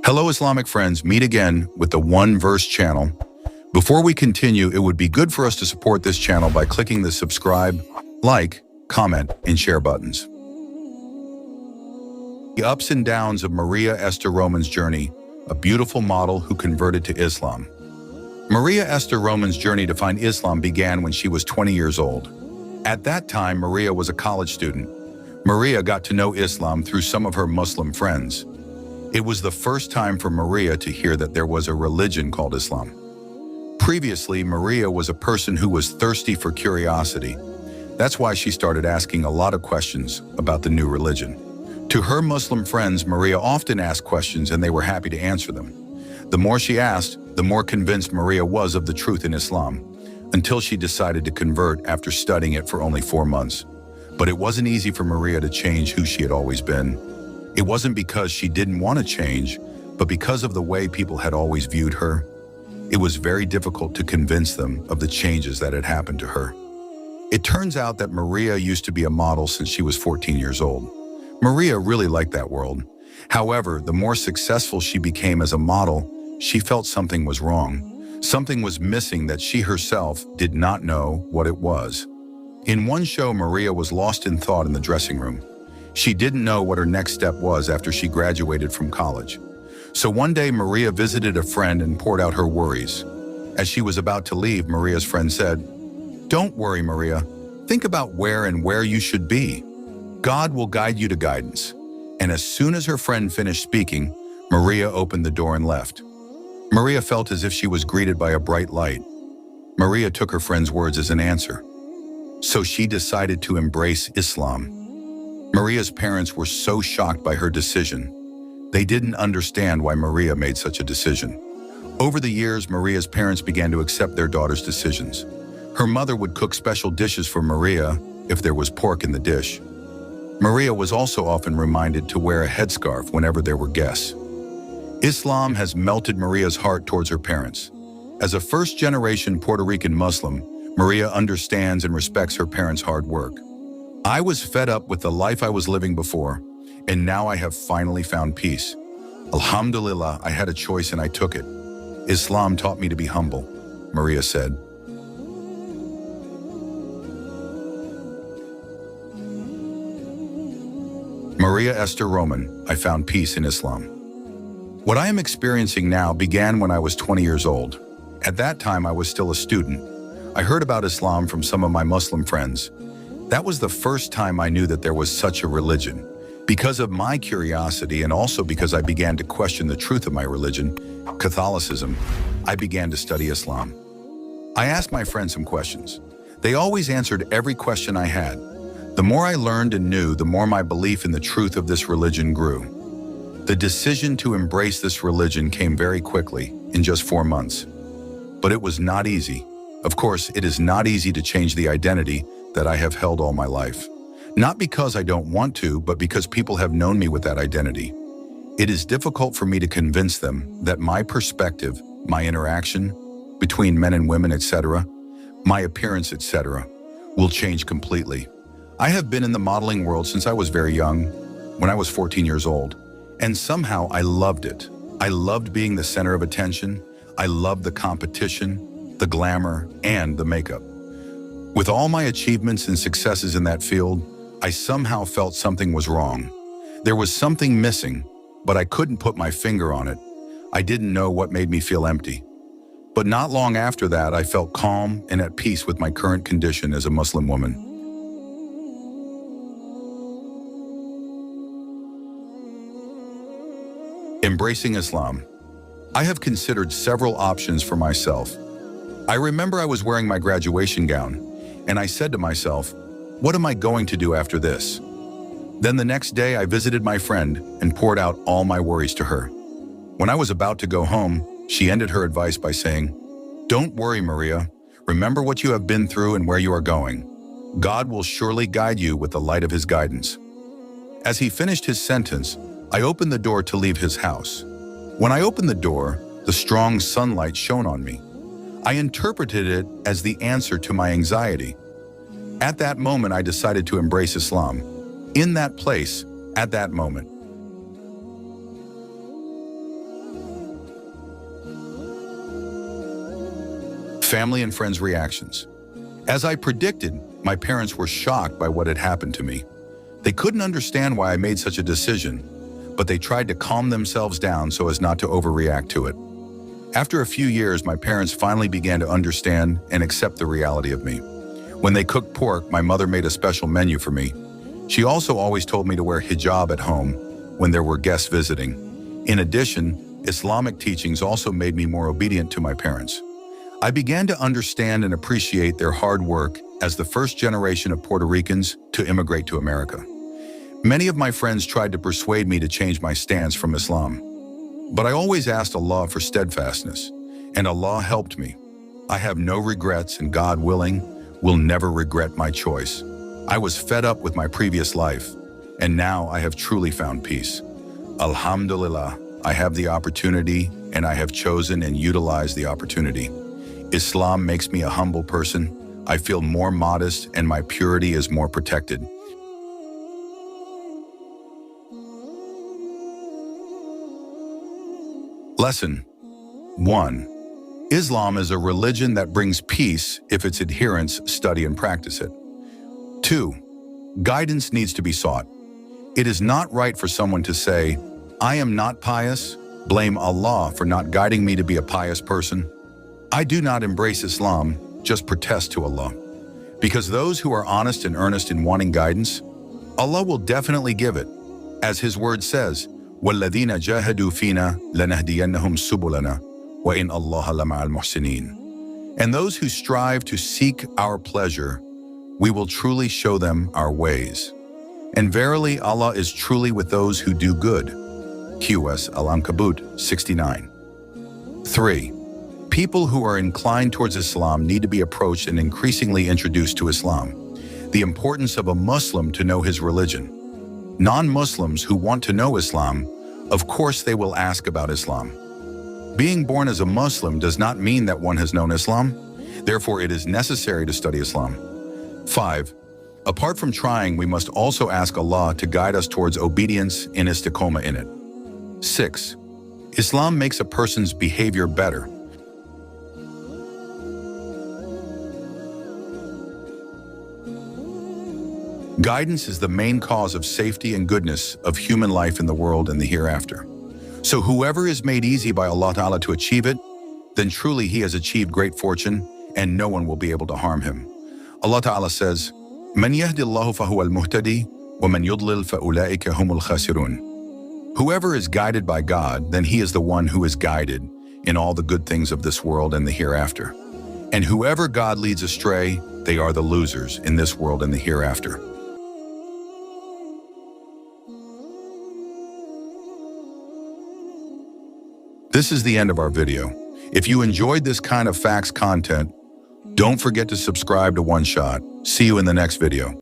Hello, Islamic friends. Meet again with the One Verse channel. Before we continue, it would be good for us to support this channel by clicking the subscribe, like, comment, and share buttons. The ups and downs of Maria Esther Roman's journey, a beautiful model who converted to Islam. Maria Esther Roman's journey to find Islam began when she was 20 years old. At that time, Maria was a college student. Maria got to know Islam through some of her Muslim friends. It was the first time for Maria to hear that there was a religion called Islam. Previously, Maria was a person who was thirsty for curiosity. That's why she started asking a lot of questions about the new religion. To her Muslim friends, Maria often asked questions and they were happy to answer them. The more she asked, the more convinced Maria was of the truth in Islam, until she decided to convert after studying it for only 4 months. But it wasn't easy for Maria to change who she had always been. It wasn't because she didn't want to change, but because of the way people had always viewed her. It was very difficult to convince them of the changes that had happened to her. It turns out that Maria used to be a model since she was 14 years old. Maria really liked that world. However, the more successful she became as a model, she felt something was wrong. Something was missing that she herself did not know what it was. In one show, Maria was lost in thought in the dressing room. She didn't know what her next step was after she graduated from college. So one day, Maria visited a friend and poured out her worries. As she was about to leave, Maria's friend said, "Don't worry, Maria. Think about where you should be. God will guide you to guidance." And as soon as her friend finished speaking, Maria opened the door and left. Maria felt as if she was greeted by a bright light. Maria took her friend's words as an answer. So she decided to embrace Islam. Maria's parents were so shocked by her decision. They didn't understand why Maria made such a decision. Over the years, Maria's parents began to accept their daughter's decisions. Her mother would cook special dishes for Maria if there was pork in the dish. Maria was also often reminded to wear a headscarf whenever there were guests. Islam has melted Maria's heart towards her parents. As a first-generation Puerto Rican Muslim, Maria understands and respects her parents' hard work. "I was fed up with the life I was living before, and now I have finally found peace. Alhamdulillah, I had a choice and I took it. Islam taught me to be humble," Maria said. Maria Esther Roman, I found peace in Islam. What I am experiencing now began when I was 20 years old. At that time, I was still a student. I heard about Islam from some of my Muslim friends. That was the first time I knew that there was such a religion. Because of my curiosity and also because I began to question the truth of my religion, Catholicism, I began to study Islam. I asked my friends some questions. They always answered every question I had. The more I learned and knew, the more my belief in the truth of this religion grew. The decision to embrace this religion came very quickly, in just 4 months. But it was not easy. Of course, it is not easy to change the identity that I have held all my life. Not because I don't want to, but because people have known me with that identity. It is difficult for me to convince them that my perspective, my interaction between men and women, etc., my appearance, etc., will change completely. I have been in the modeling world since I was very young, when I was 14 years old, and somehow I loved it. I loved being the center of attention. I loved the competition, the glamour, and the makeup. With all my achievements and successes in that field, I somehow felt something was wrong. There was something missing, but I couldn't put my finger on it. I didn't know what made me feel empty. But not long after that, I felt calm and at peace with my current condition as a Muslim woman. Embracing Islam. I have considered several options for myself. I remember I was wearing my graduation gown, and I said to myself, "What am I going to do after this?" Then the next day I visited my friend and poured out all my worries to her. When I was about to go home, she ended her advice by saying, "Don't worry, Maria. Remember what you have been through and where you are going. God will surely guide you with the light of his guidance." As he finished his sentence, I opened the door to leave his house. When I opened the door, the strong sunlight shone on me. I interpreted it as the answer to my anxiety. At that moment, I decided to embrace Islam. In that place, at that moment. Family and friends' reactions. As I predicted, my parents were shocked by what had happened to me. They couldn't understand why I made such a decision, but they tried to calm themselves down so as not to overreact to it. After a few years, my parents finally began to understand and accept the reality of me. When they cooked pork, my mother made a special menu for me. She also always told me to wear hijab at home when there were guests visiting. In addition, Islamic teachings also made me more obedient to my parents. I began to understand and appreciate their hard work as the first generation of Puerto Ricans to immigrate to America. Many of my friends tried to persuade me to change my stance from Islam. But I always asked Allah for steadfastness, and Allah helped me. I have no regrets, and God willing, will never regret my choice. I was fed up with my previous life, and now I have truly found peace. Alhamdulillah, I have the opportunity, and I have chosen and utilized the opportunity. Islam makes me a humble person. I feel more modest, and my purity is more protected. Lesson 1. Islam is a religion that brings peace if its adherents study and practice it. 2. Guidance needs to be sought. It is not right for someone to say, "I am not pious, blame Allah for not guiding me to be a pious person." I do not embrace Islam, just protest to Allah. Because those who are honest and earnest in wanting guidance, Allah will definitely give it. As His word says, وَالَّذِينَ جَاهَدُوا فِينَا لَنَهْدِيَنَّهُمْ سُبُلَنَا وَإِنَّ اللَّهَ لَمَعَ الْمُحْسِنِينَ. And those who strive to seek our pleasure, we will truly show them our ways. And verily, Allah is truly with those who do good. QS Al-Ankabut 69. 3. People who are inclined towards Islam need to be approached and increasingly introduced to Islam. The importance of a Muslim to know his religion. Non-Muslims who want to know Islam, of course they will ask about Islam. Being born as a Muslim does not mean that one has known Islam. Therefore, it is necessary to study Islam. 5. Apart from trying, we must also ask Allah to guide us towards obedience and istiqomah in it. 6. Islam makes a person's behavior better. Guidance is the main cause of safety and goodness of human life in the world and the hereafter. So whoever is made easy by Allah Ta'ala to achieve it, then truly he has achieved great fortune and no one will be able to harm him. Allah Ta'ala says, مَنْ يَهْدِ اللَّهُ فَهُوَ الْمُهْتَدِي وَمَنْ يُضْلِلْ فَأُولَٰئِكَ هُمُ الْخَاسِرُونَ. Whoever is guided by God, then he is the one who is guided in all the good things of this world and the hereafter. And whoever God leads astray, they are the losers in this world and the hereafter. This is the end of our video. If you enjoyed this kind of facts content, don't forget to subscribe to One Shot. See you in the next video.